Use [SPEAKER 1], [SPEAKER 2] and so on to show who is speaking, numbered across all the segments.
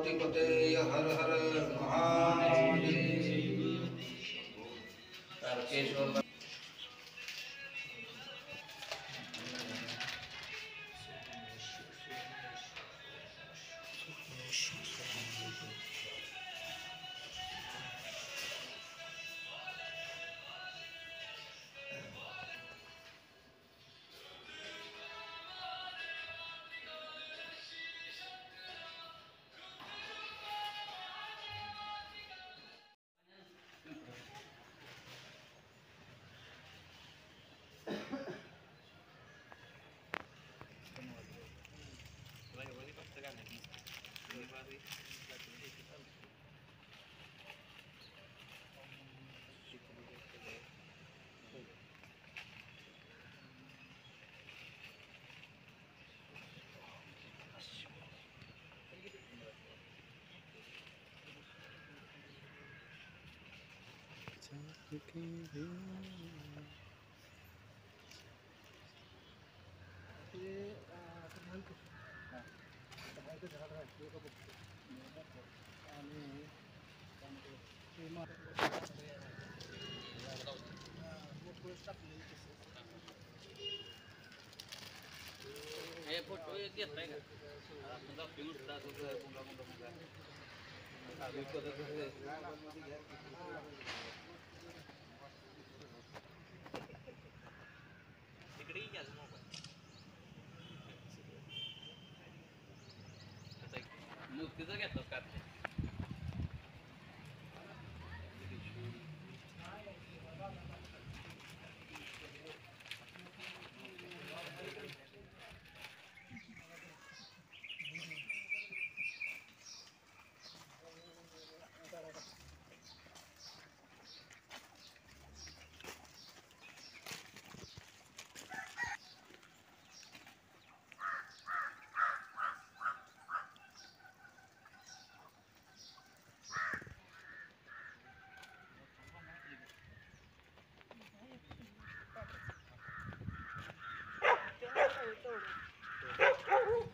[SPEAKER 1] पार्वतीपते हर हर Mahadev. Tarkeshwar photo घेत नाही का तिकडे मूर्तीचं घेतलं का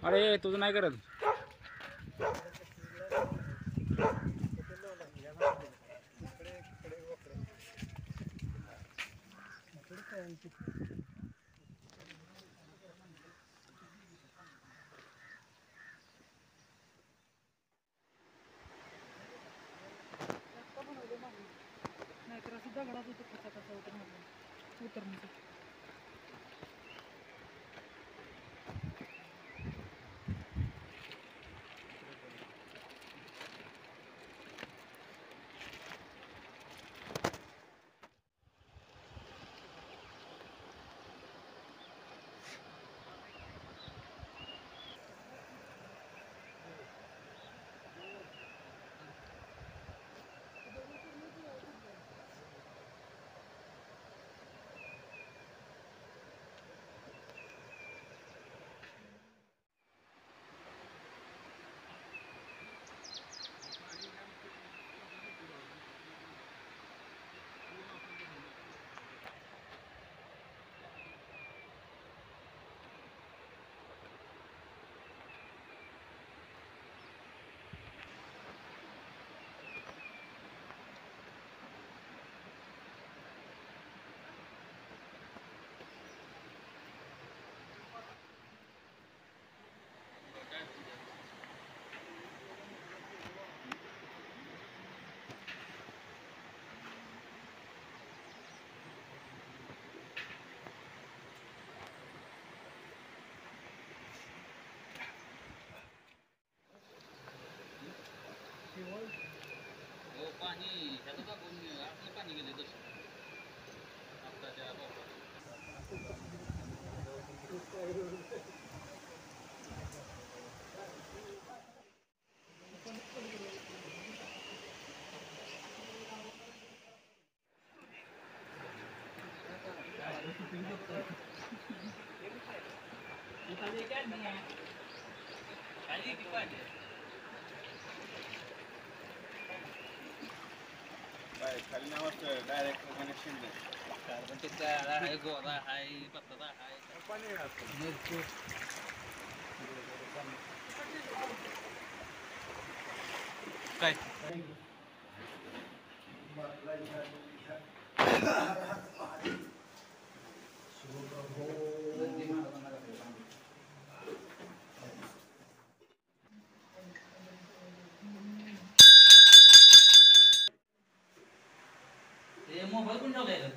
[SPEAKER 2] अरे तुझं नाही करत पाणी ह्याचं टाकून आपलं पाणी गेले तसं आत्ताच्या
[SPEAKER 3] खाली नावाचं डायरेक्ट कनेक्शन
[SPEAKER 1] पण ते काळा आहे गोरा आहे पत्ता आहे
[SPEAKER 3] पाणी असतं
[SPEAKER 1] काय मोबाईल पण ठेवलाय का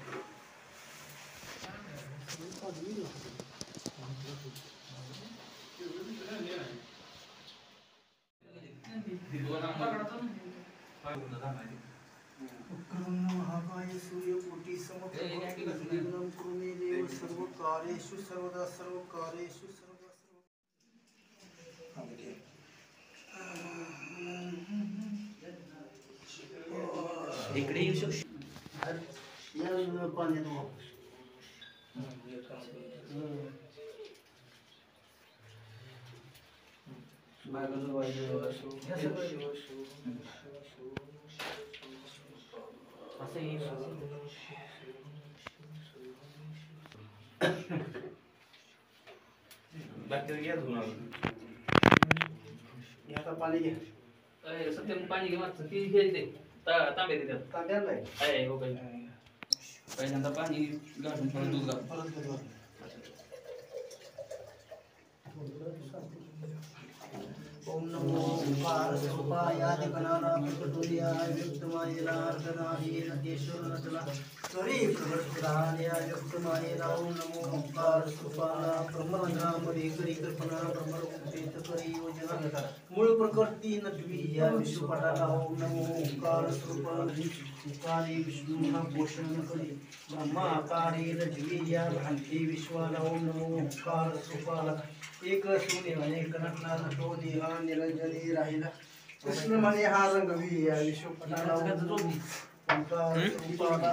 [SPEAKER 4] महाकाय सूर्यकोटि समप्रभं कुरुमे देव सर्वकार्येषु सर्वदा सर्वकार्येषु सर्वदा
[SPEAKER 1] इकडे येऊ शकतो
[SPEAKER 4] या पाण्यात आता पाणी घ्या
[SPEAKER 1] सत्यम पाणी घे मागचं ती घ्यायचे तांबे देतात
[SPEAKER 4] तांब्याला
[SPEAKER 1] आहे हो काही पहिल्यांदा पाणी घालून थोडं दूध घाल
[SPEAKER 4] ओम नमो ओंकार स्वरूपाय आदिगणाना प्रकटोदयाय व्यक्तमायेना अर्धनारीयेन केशवनटना स्वरे प्रकटपुराणया व्यक्तमायेना ओम नमो ओंकार स्वरूपाला ब्रह्मरंध्रामध्ये करी कल्पना ब्रह्मरूपेत करी योजना मूळ प्रकृती नटवी या विश्वपटाला ओम नमो ओंकार स्वरूपाला विष्णू पोषण करी ब्रह्माकारे नटवी या भांती विश्वाला ओम नमो ओंकार स्वरूपाला एक शून्य अनेक नटना नटो निहा निरंजनी राहिला कृष्ण म्हणे हा रंगवी या विश्वपटाला ओंकार स्वरूपाला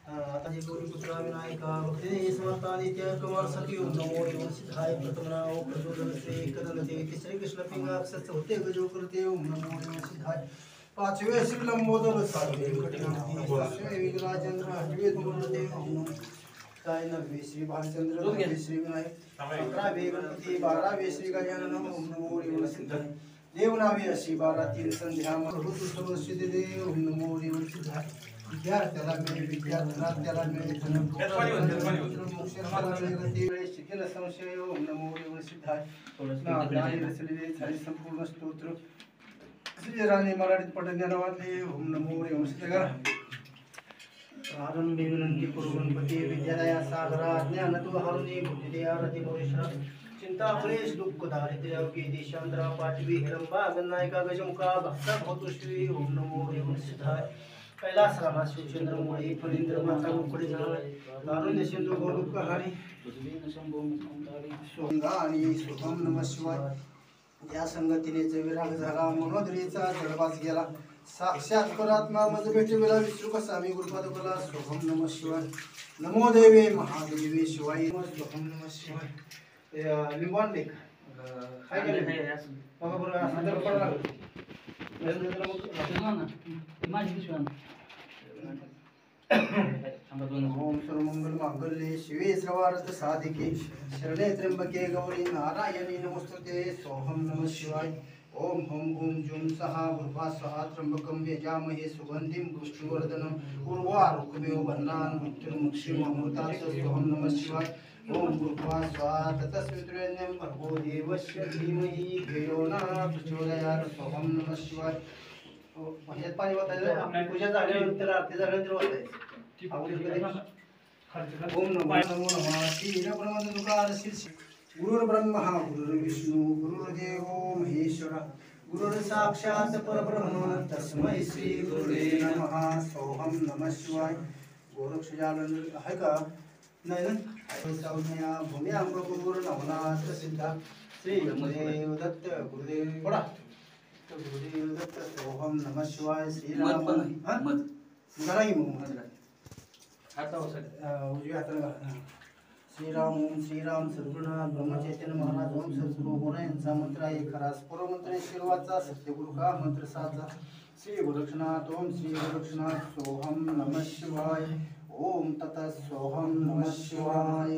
[SPEAKER 4] आता जे गौरी पुत्रा विनायका भक्ती समर्था नित्य कुमार सखी ओम नमो देव सिद्धाय प्रथमना ओम प्रचोदन श्री कदनते तिसरे कृष्ण पिंगा अक्षर होते गजो करते ओम नमो देव सिद्धाय पाचवे श्री लंबोदर सातवे कटिनाथी सातवे विघ्नराजेंद्र आठवे दुर्देव काय नववे श्री भालचंद्र नववे श्री विनायक 11वे गणपती 12वे श्री गजानन ओम नमो देव सिद्धाय देवनावे अशी 12 3 संध्या ऋतू सर्व सिद्ध देव ओम नमो देव सिद्धाय विद्यार्थ्याला मिळे विद्यार्थ्याला त्याला मिळे शिकेल संशय ओम नमो देव सिद्धाय रचलेले झाले संपूर्ण स्तोत्र श्री राणे मराठीत पठण वाचले ओम नमो देव सिद्धाय प्रारंभी विनंती करू गणपती विद्यालया सागरा ज्ञान तू हरुणी बुद्धिदया रती मोरेश्वर चिंता क्लेश दुःख दारिद्र्य देशांतरा पाठवी हिरंबा गणनायका गजमुखा भक्ता भवतु श्री ओम नमो देव सिद्धाय कैलास रामा शिवचंद्र मोळे फणींद्र माता मुकुडी झालाय दारुण्य सिंधू गोलुक हरी सोंगाणी शुभम नमः शिवाय या संगतीने विराग झाला मनोदरीचा जडबाज गेला साक्षात परात्मा मज भेटविला विष्णू कसा मी गुरुपाद कला शुभम नमः शिवाय नमो देवे महादेवे शिवाय शुभम नमः शिवाय लिंबन लेख काय केले बघा बरं संदर्भ पडला ओम सर्वमंगल मांगल्ये शिवे सर्वार्थ साधिके शरणे त्र्यंबके गौरी नारायणी नमोस्तुते सोहम नमः शिवाय ओम हम ओम जुम सहा भूर्भा सहा त्र्यंबकं यजामहे सुगंधिं पुष्टिवर्धनम् उर्वारुकमेव बन्नान् मृत्युर्मुक्षीममृतात् सोहम नमः शिवाय ओम भूर्भा स्वाहा ततस्वितुर्वरेण्यं भर्गो देवस्य धीमहि धियो न प्रचोदयात् सोहम नमः शिवाय ह्यात पाणी वाचायचं आपली पूजा झाल्यानंतर आरती झाल्यानंतर वाचायचं ओम नमो नमः श्री ब्रह्मदुकार श्री गुरुर्ब्रह्मा गुरुर्विष्णू गुरुर्देवो महेश्वर गुरुर् साक्षात् परब्रह्म तस्मै श्री गुरुवे नमः सोहम नमः शिवाय गोरक्षजालन आहे का नाही ना सौम्या भूम्या गुरुर नवनाथ सिद्धा श्री गुरुदेव दत्त गुरुदेव पडा गुरुदेव दत्त सोहम नमः शिवाय श्रीराम घराही मग उजव्या हाताला श्रीराम सद्गुरुनाथ ब्रह्मचैतन्य महाराज ओम सद्गुरु होना यांचा मंत्र आहे खरा पूर्व मंत्र शिरवाचा सत्यगुरु का मंत्र साचा श्री गोरक्षनाथ ओम श्री गोरक्षनाथ सोहम नमः शिवाय ओम तथा सोहम नमः शिवाय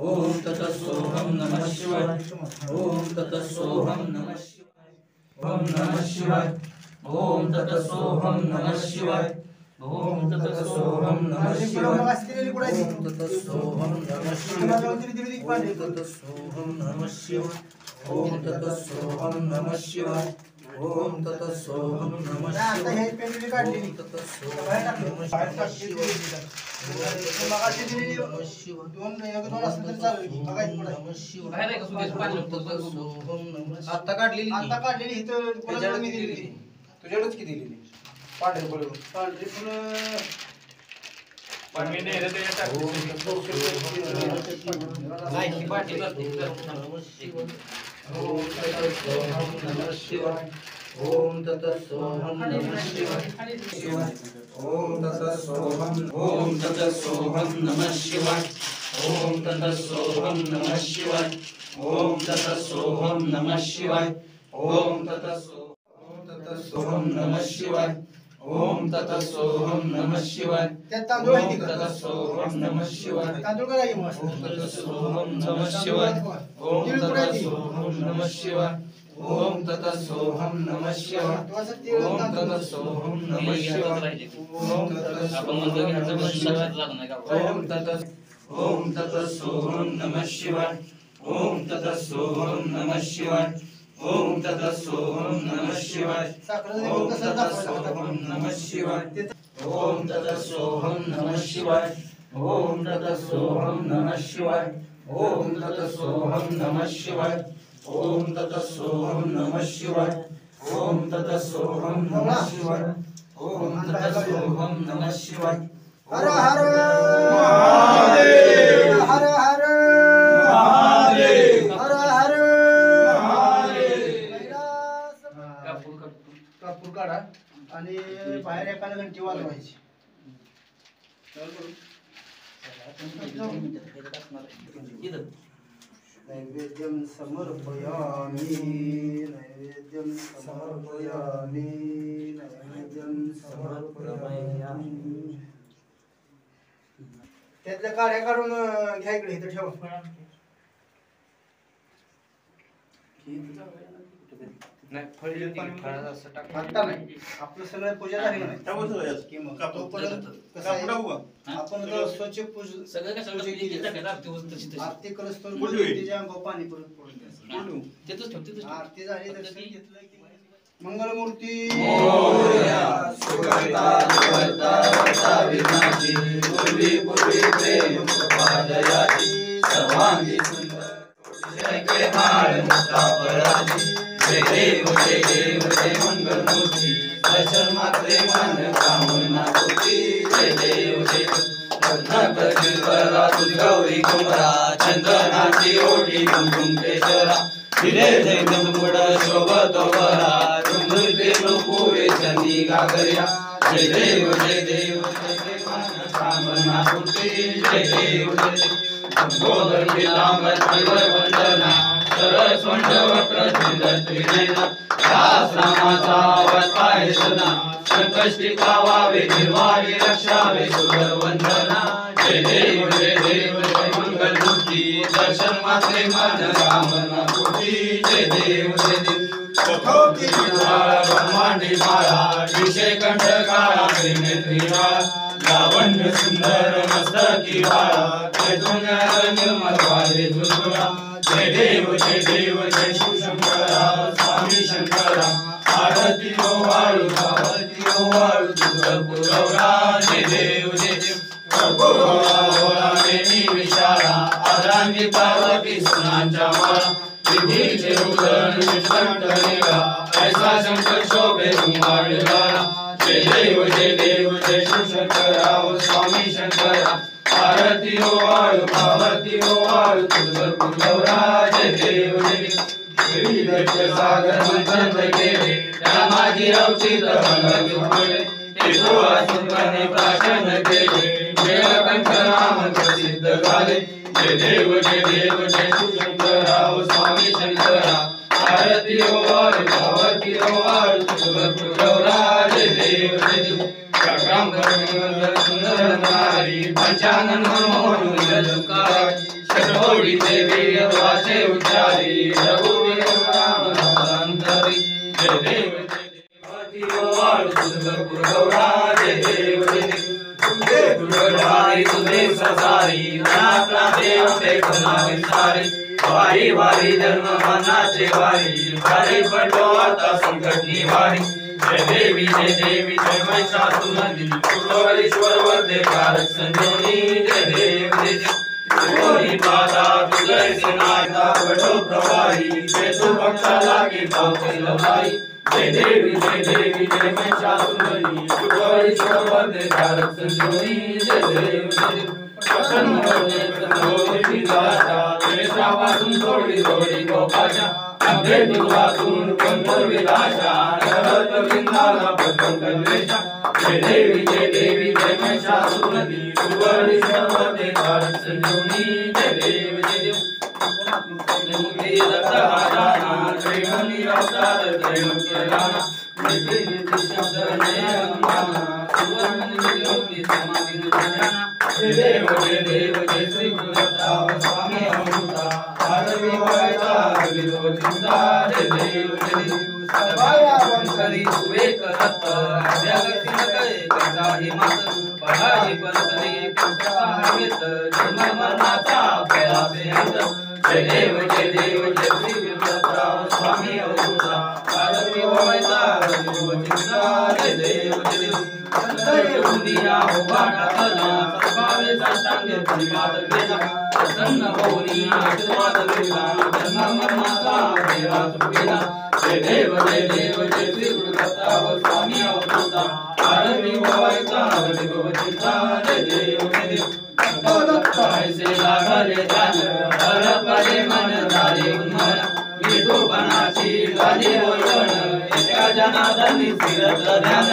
[SPEAKER 1] ओम तत्सोहम नमः शिवाय ओम तत्सोहम नमः शिवाय ओम नमः शिवाय ओम तत्सोहम नमः शिवाय ओम तत्सोहम नमः शिवाय ओम तत्सोहम नमः शिवाय तत्सोहम नमः शिवाय ओम तत्सोहम नमः शिवाय ओम तत्सोहम नमः शिवाय
[SPEAKER 4] आता काढलेली इथं कोणाला मी दिली तुझ्याकडेच की दिलेली पांढरी फुलं ओम तत्सोहम नमः शिवाय ओम तत्सोहम नमः शिवाय ओम तत्सोहम नमः शिवाय ओम तत्सोहम नमः शिवाय ओम तत्सोहम नमः शिवाय ओम तत्सोहम नमः शिवाय ओम तत्सोहम नमः शिवाय तत्सोहम नमः शिवाय तत्सोहम नमः शिवाय ओम तत्सोहम नमः शिवाय ओम तत्सोहम नमः शिवाय ओम तत्सोहम नमः शिवाय ओम तत्सोहम नमः शिवाय ओम तत्सोहम नमः शिवाय ओम तत्सोहम नमः शिवाय ओम तत्सोहम नमः शिवाय ओम तत्सोहम नमः शिवाय ओम तत्सोहम नमः शिवाय ओम तत्सोहम नमः शिवाय ओम तत्सोहम नमः शिवाय ओम तत्सोहम नमः शिवाय ओम तत्सोहम नमः शिवाय हर हर महादेव हर हर महादेव हर हर कापूर काढा आणि बाहेर एकाला घंटी वाजवायची नैवेद्यं समर्पयामि नैवेद्यं समर्पयामि नैवेद्यं समर्पयामि त्यातल्या काड्या काढून घ्या इकडे इथं ठेव आता नाही आपलं सगळं पूजा झाली नाही आपण स्वच्छ
[SPEAKER 1] सगळं काय सगळं
[SPEAKER 4] आरती कलस पाणी परत पडून आरती झाली दर्शन घेतलं की मंगलमूर्ती
[SPEAKER 1] जय देव जय देव जय मंगलमूर्ती दर्शन मात्रे मन कामना पूर्ती जय देव जय तुझ गौरी कुमरा चंदनाची ओढी कुमकुम केशरा दिले जैन मुड शोभतो बरा तुमचे पुरे चंदी गागर्या जय देव जय देव जय देव मन कामना पूर्ती जय देव जय गोदर पितांबर वंदना सरस्वंड वक्र त्रिनयना शास्त्रमाचा वत्पाय सदा संकष्टी पावावे निर्वाणी रक्षावे सुंदर वंदना जय देव जय मंगलमूर्ती दर्शन मात्रे मन कामना पूर्ती जय देव कठोती ब्रह्मांडी माळा विषय कंठ काळा त्रिनेत्रीवाळा लावण्य सुंदर मस्तकी बाळा निर्मल वाले झुळझुळा जय देव जय शिवशंकरा स्वामी शंकरा आरती ओ वाळू तुळजापुरवरा जय देव कर्पूरवरा नेमी विशाला आदरांगी पार्वती सुनांच्या माळा विधीचे उदर निष्कंठ निळा ऐसा शंकर शोभे तुंबाडला जय देव जय शिवशंकरा स्वामी शंकरा आरती ओ वाळू तुळजापुरवरा जय देव सागर मंथन केले रामाजी अवचित मनोरे सुंदरने प्राशन केले नीलकंठ नाम प्रसिद्ध झाले जय देव जय शिवशंकरा स्वामी शंकरा आरती ओ वाळू तुळजापुरवरा जय देव सुंदर नारी पंचानन मनोहर गौरी देवी वाचे उच्चारी रघुवीर राम अंतरी जय देव गौरा जय देव तुझे गुरुधारी तुझे ससारी नाना देव पे गुना विसारी वारी वारी जन्म मनाचे वारी वारी पडलो आता संकट निवारी जय देवी जय महिषासुरमर्दिनी पूर्वेश्वर वरदे कारक संजीवनी जय देव जय माता तुझे सेनाता बड़ो प्रवाही जय तू भक्ता लागे पावे लवाई जय देवी जय महिषासुरमर्दिनी पूर्वेश्वर वरदे कारक संजीवनी जय देव प्रसन्न वरदे प्रसन्न विलासा जय श्रावासून सोडी सोडी गोपाशा अभे तुझातून कंठर विलासा नरत विंदाला पद्म कल्लेशा जय देवी जय महिषासुरमर्दिनी पूर्वेश्वर वरदे कारक संजीवनी जय देव मुखे दत्त हादाना श्रीमंदी अवतार त्रैलोक्य राणा निधि निधि शब्द नयनमाना सुवर्ण निधि समाधि निधाना जय देव जय श्री गुरुदत्ता स्वामी अमृता आरती वायता विदो चिंता जय देव सभाया वंशरी सुवेक दत्त व्यागती नकय कसाही मात पहाई परतने कृष्णा घेत जन्म मरणाचा प्रयासे अंत जय देव जय श्री गुरुदत्ता स्वामी अमृता आरती वायता विदो चिंता जय देव संतय दुनिया उभाटा कला सद्भावे साष्टांगे परिवाद केला प्रसन्न गौरी आशीर्वाद केला जन्म मरणाचा प्रयास केला जय देव जय श्री गुरुदत्ता स्वामी अवधूता आरती वायता विदो चिंता जय देव ऐसे लागले जान हर पडे मन झाले उन्मन विठोपणाची झाली बोलण एका जनार्दनी फिरत ध्यान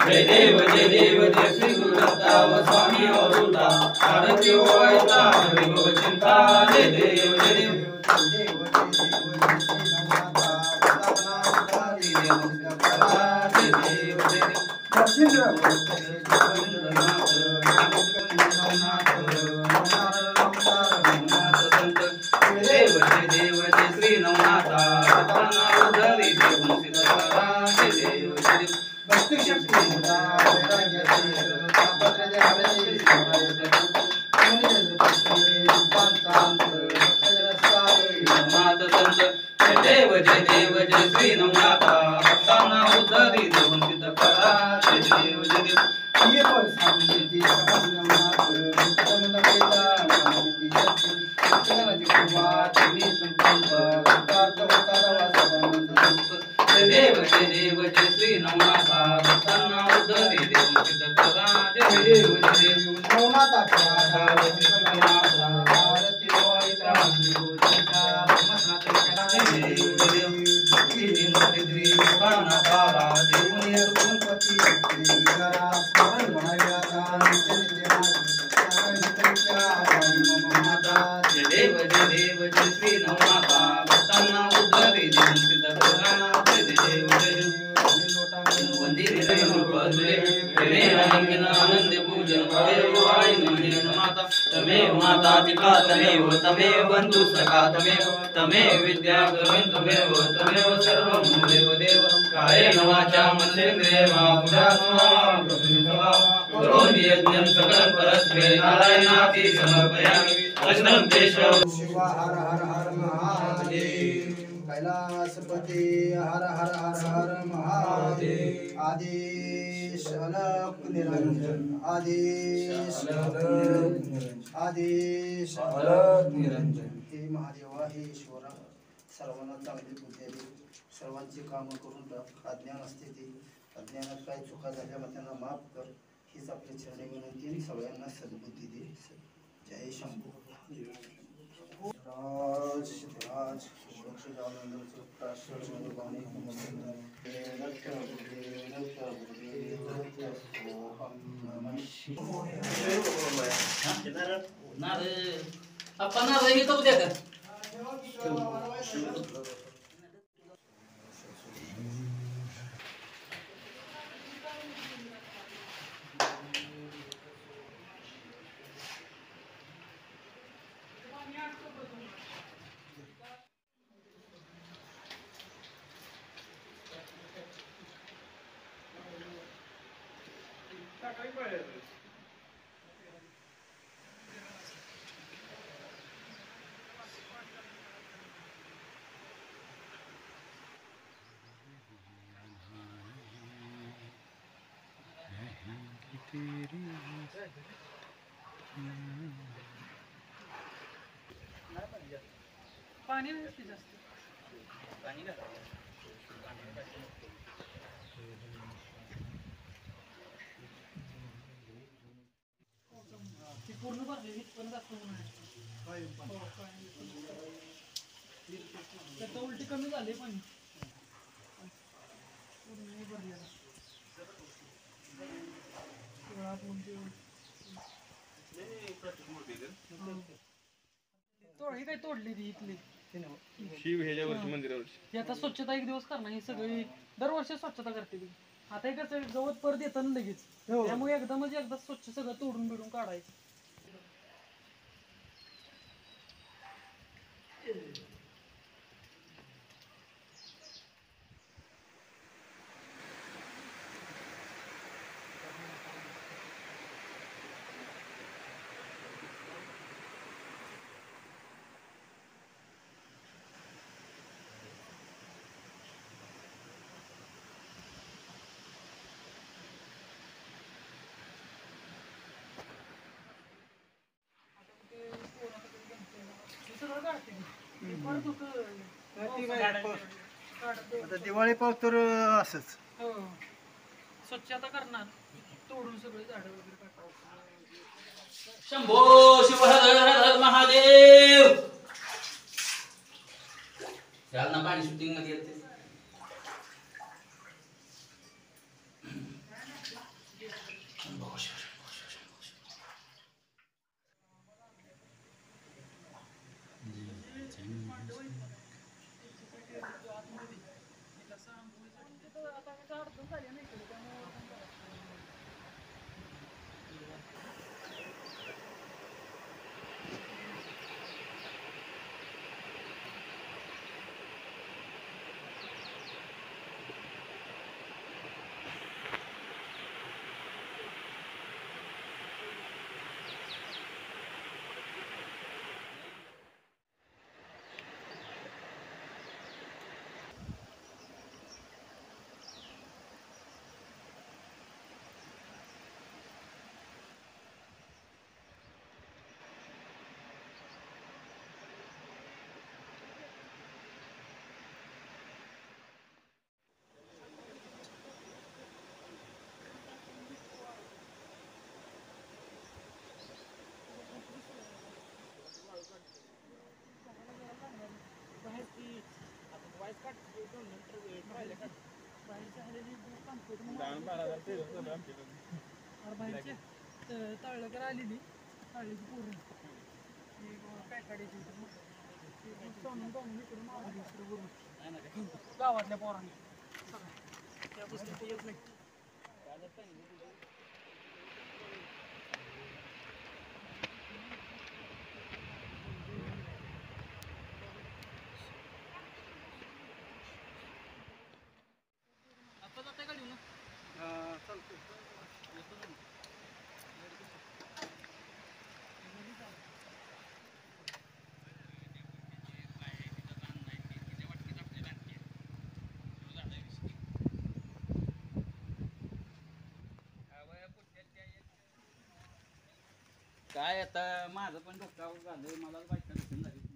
[SPEAKER 1] जय देव जय श्री गुरुदत्ता स्वामी अवधूता आरती वायता विदो चिंता जय देव देव जय श्री नवनाथा सतना उधरी देव सीता जय देव भक्ति शक्ति जय देव जय श्री नवनाथा सतना उधरी देव सीता जय देव ये पर शांति नवनाथ जय देव जय श्री नवनाथा सतना उद्धरी देव सिद्धकरा जय देव नवनाथाच्या नवनाथा आरती वायता विदो चिंता ब्रह्मनाथाच्या जय देव भक्ती निंद्री प्राणधारा देवनी गणपती श्रीकरा स्मरण म्हणाव्याचा नित्य जय देव जय श्री नवनाथा सतना उद्धरी देव सिद्धकरा जय देव आनंद पूजन तमेव माता पिता तमेव बंधु सखा तमेव विद्या तमेव सर्वं देव कायेन वाचा मनसेन्द्रियेण करोमि यज्ञं सकलं परस्मै नारायणाति समर्पयामि अष्टं केशव
[SPEAKER 4] शिवा हर हर हर महादेव कैलासपति हर हर हर हर महादेव आदेश अलख निरंजन आदेश आदेश अलख निरंजन हे महादेवा हे ईश्वरा सर्वांना चांगली बुद्धी दे सर्वांची कामं करून टाक अज्ञान असते ते अज्ञानात काही चुका झाल्या मग त्यांना माफ कर हीच आपली चरणी विनंती आणि सगळ्यांना सद्बुद्धी दे जय शंभू राज राज
[SPEAKER 2] आपण रही तो उद्या कर पाणी नसते जास्त ती पूर्ण भरलेली पण दाखवून त्याचं उलटी कमी झाले पाणी पूर्ण भरलेलं ही काही तोडली ती इथली
[SPEAKER 3] शिव ह्याच्यावरची मंदिरावरची
[SPEAKER 2] ती आता स्वच्छता एक दिवस करणार ही सगळी दरवर्षी स्वच्छता करते ती आता एक कसं गवत परत येतं ना लगेच त्यामुळे एकदमच एकदा स्वच्छ सगळं तोडून बिडून काढायचं
[SPEAKER 4] आता दिवाळी पाऊस तर असंच
[SPEAKER 2] हो स्वच्छता करणार तोडून सगळे झाडं वगैरे टाकावं
[SPEAKER 1] शंभो शिव हर हर हर महादेव याला ना पाणी शूटिंग मध्ये येते
[SPEAKER 2] तळलं आलेली तळलीची पूर्ण काय काढायची गावातल्या पोरांनी त्या गोष्टी येत नाही आता जाते गाडी ना
[SPEAKER 1] काय आता माझं पण डोक्यावर झालं मला बायका दिसून झाली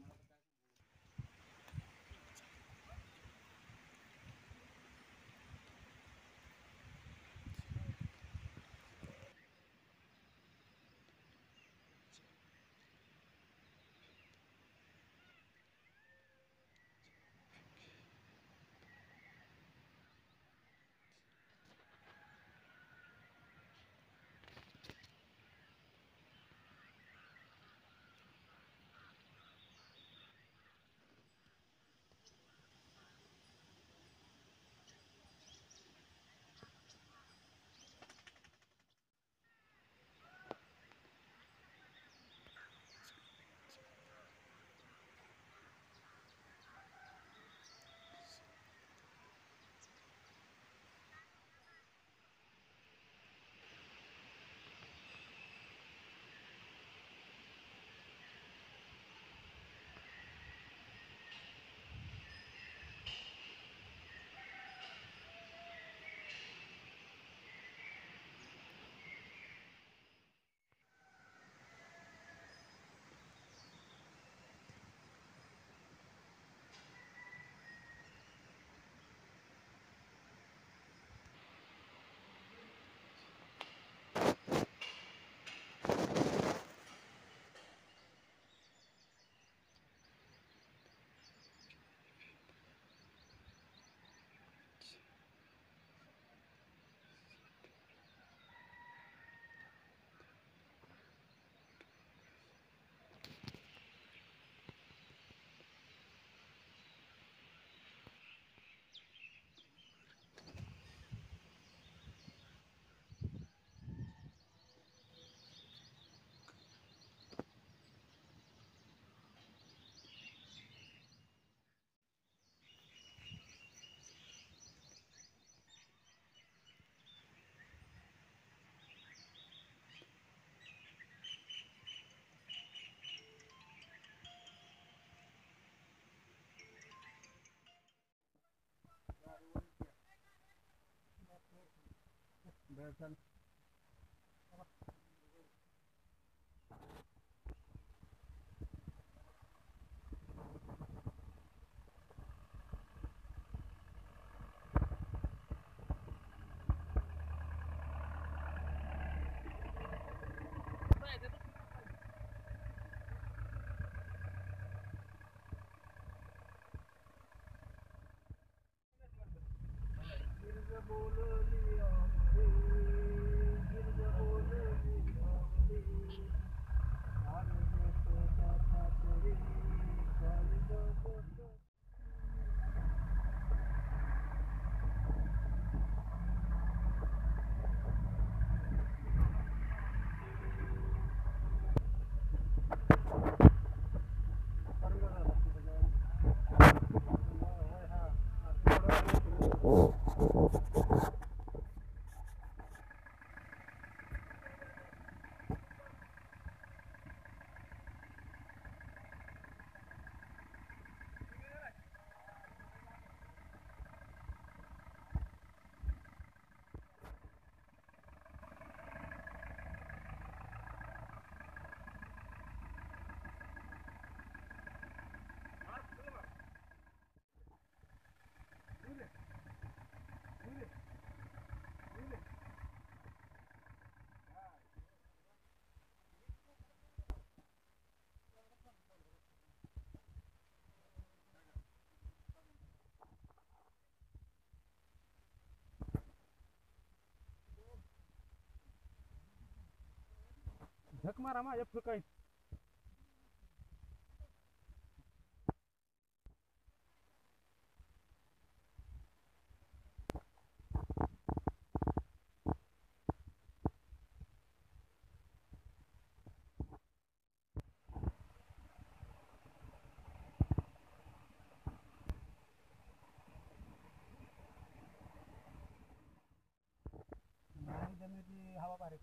[SPEAKER 3] झक मारा माझ्या फुकाई हवा बारीक